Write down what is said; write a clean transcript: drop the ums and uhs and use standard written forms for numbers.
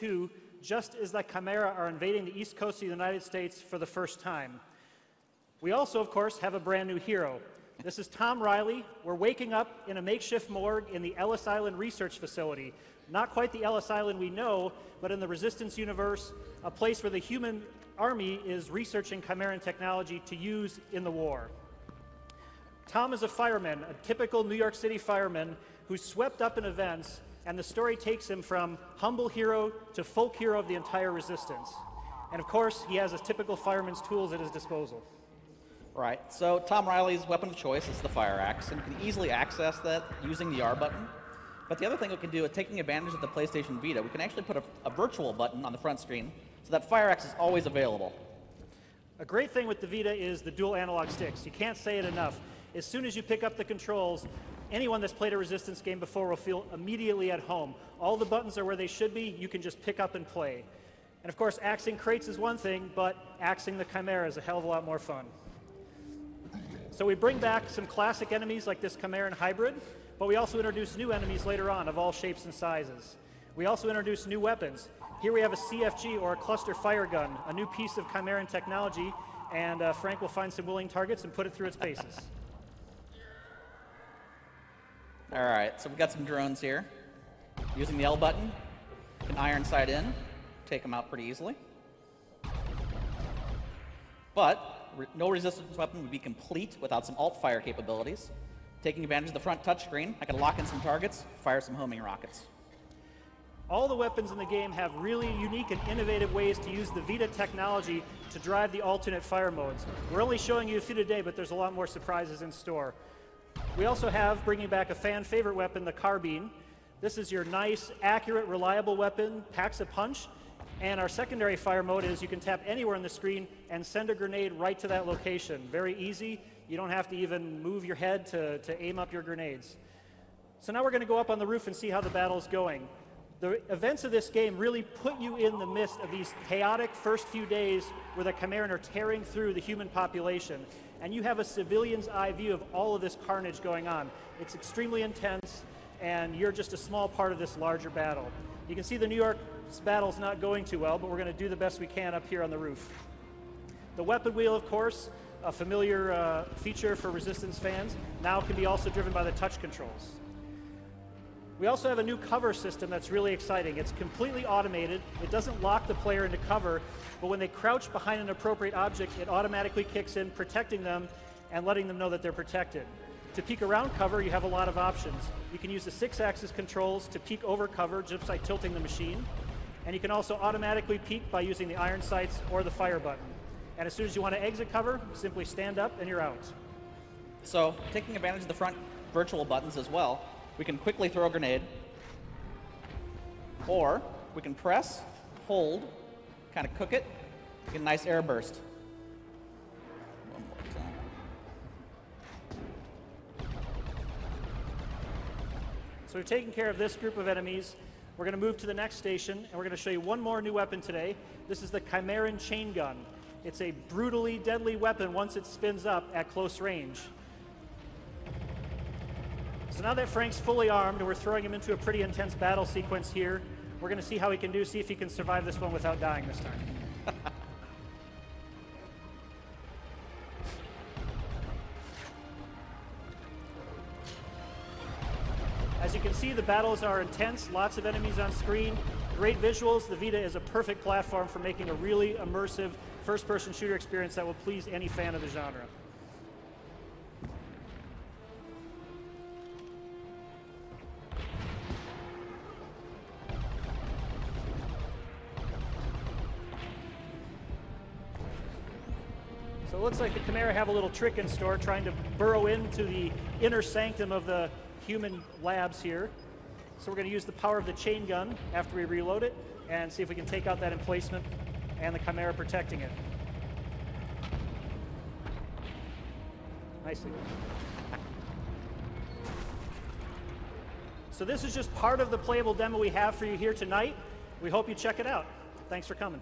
II, just as the Chimera are invading the east coast of the United States for the first time. We also, of course, have a brand new hero. This is Tom Riley. We're waking up in a makeshift morgue in the Ellis Island Research Facility. Not quite the Ellis Island we know, but in the Resistance universe, a place where the human army is researching Chimeran technology to use in the war. Tom is a fireman, a typical New York City fireman who's swept up in events, and the story takes him from humble hero to folk hero of the entire Resistance. And of course, he has his typical fireman's tools at his disposal. Right, so Tom Riley's weapon of choice is the fire axe, and you can easily access that using the R button. But the other thing we can do is taking advantage of the PlayStation Vita, we can actually put a virtual button on the front screen so that fire axe is always available. A great thing with the Vita is the dual analog sticks. You can't say it enough. As soon as you pick up the controls, anyone that's played a Resistance game before will feel immediately at home. All the buttons are where they should be. You can just pick up and play. And of course, axing crates is one thing, but axing the Chimera is a hell of a lot more fun. So we bring back some classic enemies like this Chimeran hybrid, but we also introduce new enemies later on of all shapes and sizes. We also introduce new weapons. Here we have a CFG, or a cluster fire gun, a new piece of Chimeran technology, and Frank will find some willing targets and put it through its paces. All right, so we've got some drones here. Using the L button, you can iron sight in, take them out pretty easily. But no Resistance weapon would be complete without some alt fire capabilities. Taking advantage of the front touchscreen, I can lock in some targets, fire some homing rockets. All the weapons in the game have really unique and innovative ways to use the Vita technology to drive the alternate fire modes. We're only showing you a few today, but there's a lot more surprises in store. We also have, bringing back a fan favorite weapon, the carbine. This is your nice, accurate, reliable weapon, packs a punch. And our secondary fire mode is you can tap anywhere on the screen and send a grenade right to that location. Very easy. You don't have to even move your head to aim up your grenades. So now we're going to go up on the roof and see how the battle's going. The events of this game really put you in the midst of these chaotic first few days where the Chimeran are tearing through the human population. And you have a civilian's eye view of all of this carnage going on. It's extremely intense, and you're just a small part of this larger battle. You can see the New York battle's not going too well, but we're going to do the best we can up here on the roof. The weapon wheel, of course, a familiar feature for Resistance fans, now can be also driven by the touch controls. We also have a new cover system that's really exciting. It's completely automated. It doesn't lock the player into cover, but when they crouch behind an appropriate object, it automatically kicks in, protecting them and letting them know that they're protected. To peek around cover, you have a lot of options. You can use the 6-axis controls to peek over cover just by tilting the machine. And you can also automatically peek by using the iron sights or the fire button. And as soon as you want to exit cover, simply stand up and you're out. So, taking advantage of the front virtual buttons as well, we can quickly throw a grenade, or we can press, hold, kind of cook it, get a nice air burst. One more time. So we've taken care of this group of enemies. We're going to move to the next station, and we're going to show you one more new weapon today. This is the Chimeran chain gun. It's a brutally deadly weapon once it spins up at close range. So now that Frank's fully armed and we're throwing him into a pretty intense battle sequence here, we're going to see how he can do, see if he can survive this one without dying this time. As you can see, the battles are intense, lots of enemies on screen, great visuals. The Vita is a perfect platform for making a really immersive first-person shooter experience that will please any fan of the genre. So it looks like the Chimera have a little trick in store, trying to burrow into the inner sanctum of the human labs here. So we're going to use the power of the chain gun after we reload it and see if we can take out that emplacement and the Chimera protecting it. Nicely done. So this is just part of the playable demo we have for you here tonight. We hope you check it out. Thanks for coming.